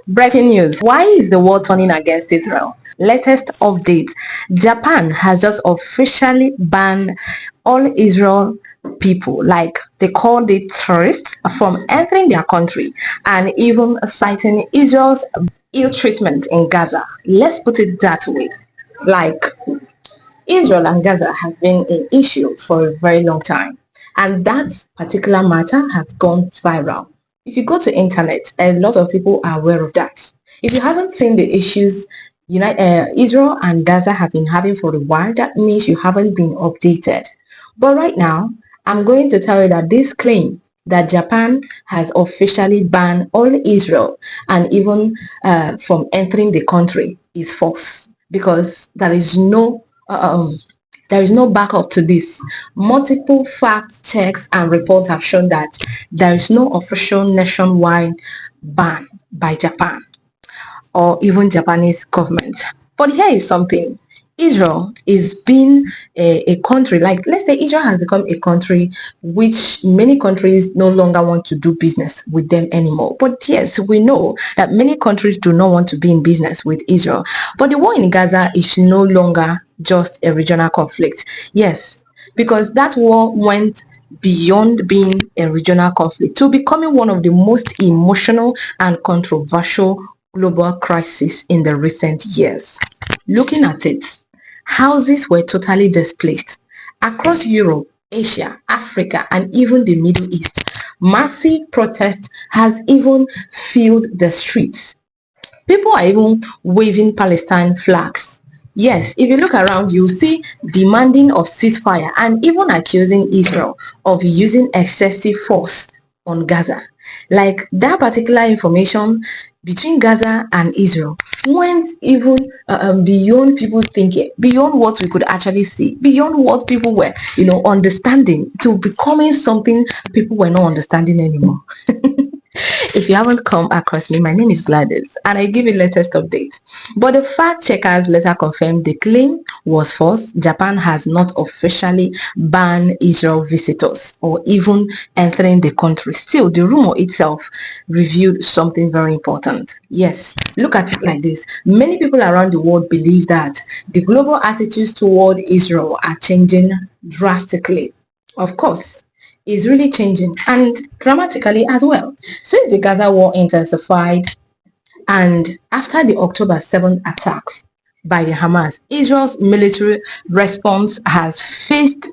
Breaking news. Why is the world turning against Israel? Latest update. Japan has just officially banned all Israel people, like they called it tourists, from entering their country and even citing Israel's ill treatment in Gaza. Let's put it that way. Like Israel and Gaza has been an issue for a very long time, and that particular matter has gone viral. If you go to internet, a lot of people are aware of that. If you haven't seen the issues Israel and Gaza have been having for a while, that means you haven't been updated. But right now, I'm going to tell you that this claim that Japan has officially banned all Israel and even from entering the country is false, because there is no backup to this. Multiple fact checks and reports have shown that there is no official nationwide ban by Japan or even Japanese government. But here is something. Israel is being a country, like let's say Israel has become a country which many countries no longer want to do business with them anymore. But yes, we know that many countries do not want to be in business with Israel. But the war in Gaza is no longer just a regional conflict. Yes, because that war went beyond being a regional conflict to becoming one of the most emotional and controversial global crisis in the recent years. Looking at it, houses were totally displaced across Europe, Asia, Africa, and even the Middle East. Massive protests has even filled the streets. People are even waving Palestine flags. Yes, if you look around, you see demanding of ceasefire and even accusing Israel of using excessive force on Gaza. Like that particular information between Gaza and Israel went even beyond people's thinking, beyond what we could actually see, beyond what people were, understanding, to becoming something people were not understanding anymore. If you haven't come across me, my name is Gladys and I give you latest updates. But the fact checkers later confirmed the claim was false. Japan has not officially banned Israel visitors or even entering the country. Still, the rumor itself revealed something very important. Yes, look at it like this. Many people around the world believe that the global attitudes toward Israel are changing drastically. Of course, is really changing, and dramatically as well. Since the Gaza war intensified and after the October 7th attacks by the Hamas, Israel's military response has faced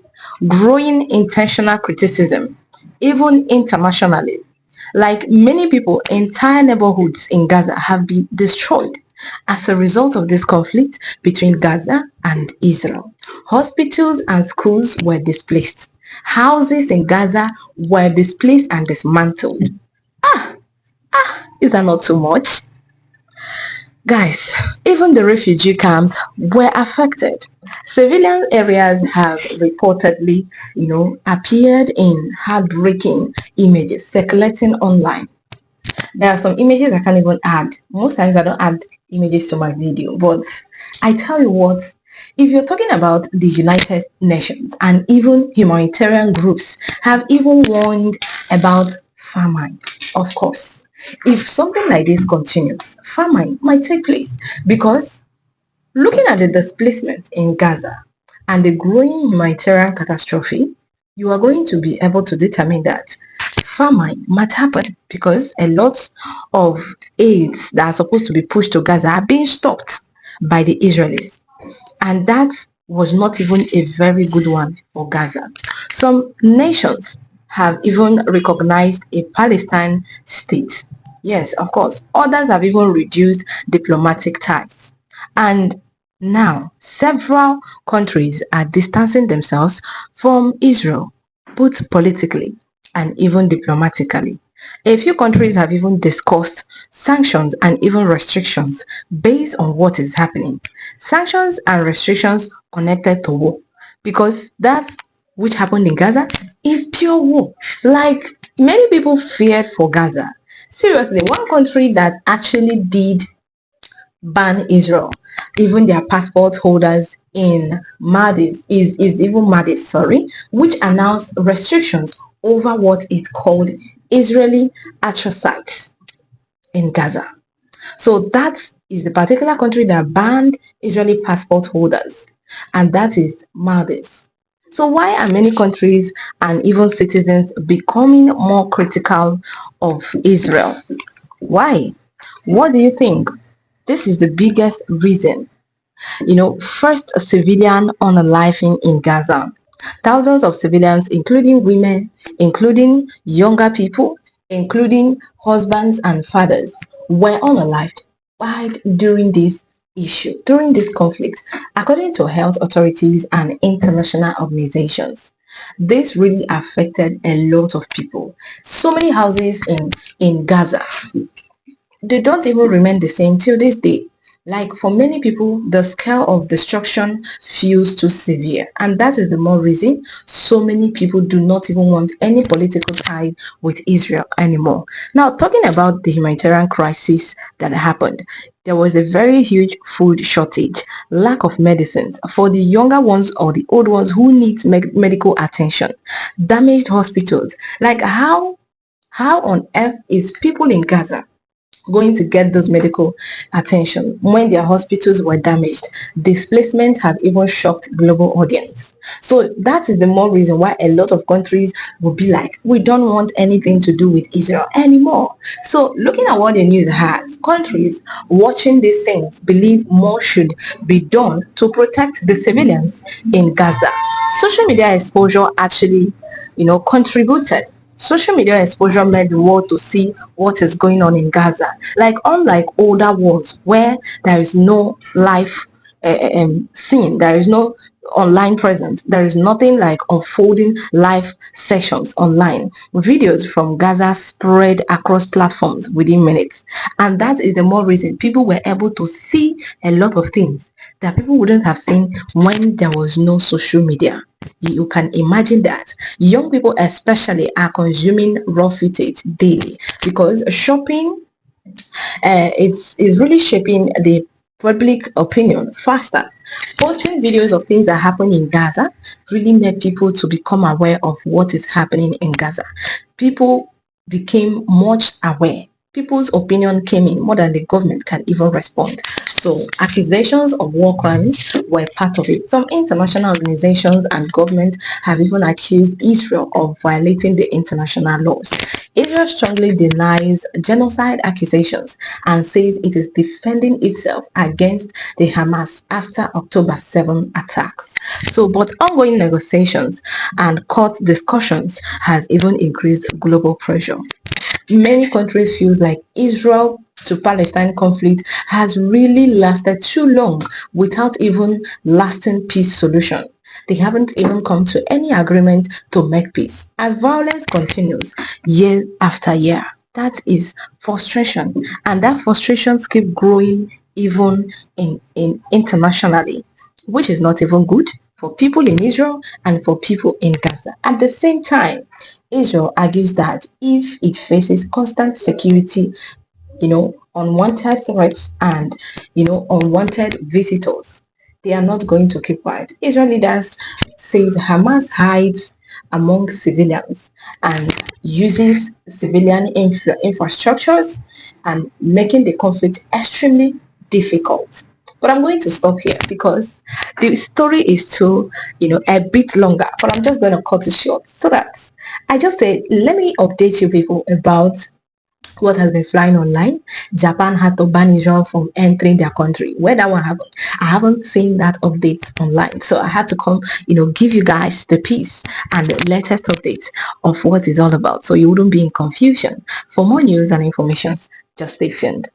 growing intentional criticism, even internationally. Like many people, entire neighborhoods in Gaza have been destroyed as a result of this conflict between Gaza and Israel. Hospitals and schools were displaced. Houses in Gaza were displaced and dismantled. Is that not too much? Guys, even the refugee camps were affected. Civilian areas have reportedly, appeared in heartbreaking images circulating online. There are some images I can't even add. Most times I don't add images to my video, but I tell you what, if you're talking about the United Nations and even humanitarian groups have even warned about famine, of course. If something like this continues, famine might take place, because looking at the displacement in Gaza and the growing humanitarian catastrophe, you are going to be able to determine that famine might happen, because a lot of aids that are supposed to be pushed to Gaza are being stopped by the Israelis. And that was not even a very good one for Gaza. Some nations have even recognized a Palestine state. Yes, of course. Others have even reduced diplomatic ties. And now, several countries are distancing themselves from Israel, both politically and even diplomatically. A few countries have even discussed sanctions and even restrictions based on what is happening. Sanctions and restrictions connected to war, because that which happened in Gaza is pure war. Like many people feared for Gaza. Seriously, one country that actually did ban Israel, even their passport holders in Maldives, is even Maldives, sorry, which announced restrictions over what it called Israeli atrocities in Gaza. So that is the particular country that banned Israeli passport holders, and that is Maldives. So why are many countries and even citizens becoming more critical of Israel? Why? What do you think? This is the biggest reason. First, a civilian unaliving in Gaza. Thousands of civilians, including women, including younger people, including husbands and fathers, were unalived died during this issue, during this conflict, according to health authorities and international organizations. This really affected a lot of people. So many houses in Gaza, they don't even remain the same till this day. Like for many people, the scale of destruction feels too severe, and that is the more reason so many people do not even want any political tie with Israel anymore. Now, talking about the humanitarian crisis that happened, there was a very huge food shortage, lack of medicines for the younger ones or the old ones who need medical attention, damaged hospitals. Like how on earth is people in Gaza going to get those medical attention when their hospitals were damaged? Displacement have even shocked global audience. So that is the more reason why a lot of countries will be like, we don't want anything to do with Israel anymore. So looking at what the news has, countries watching these things believe more should be done to protect the civilians in Gaza. Social media exposure actually, contributed. Social media exposure made the world to see what is going on in Gaza. Like unlike older wars where there is no live scene, there is no online presence, there is nothing like unfolding live sessions online. Videos from Gaza spread across platforms within minutes, and that is the more reason people were able to see a lot of things that people wouldn't have seen when there was no social media. You can imagine that young people especially are consuming raw footage daily because shopping it's really shaping the public opinion faster. Posting videos of things that happen in Gaza really made people to become aware of what is happening in Gaza. People became much aware. People's opinion came in more than the government can even respond. So accusations of war crimes were part of it. Some international organizations and government have even accused Israel of violating the international laws. Israel strongly denies genocide accusations and says it is defending itself against the Hamas after October 7 attacks. So, but ongoing negotiations and court discussions has even increased global pressure. Many countries feel like Israel to Palestine conflict has really lasted too long without even lasting peace solution. They haven't even come to any agreement to make peace as violence continues year after year. That is frustration, and that frustrations keep growing even in internationally, which is not even good for people in Israel and for people in Gaza. At the same time, Israel argues that if it faces constant security, unwanted threats and, unwanted visitors, they are not going to keep quiet. Israel leaders says Hamas hides among civilians and uses civilian infrastructures and making the conflict extremely difficult. But I'm going to stop here because the story is too, a bit longer. But I'm just going to cut it short so that I just say, let me update you people about what has been flying online. Japan had to ban Israel from entering their country. Where that one happened, I haven't seen that update online. So I had to come, give you guys the piece and the latest update of what it's all about so you wouldn't be in confusion. For more news and information, just stay tuned.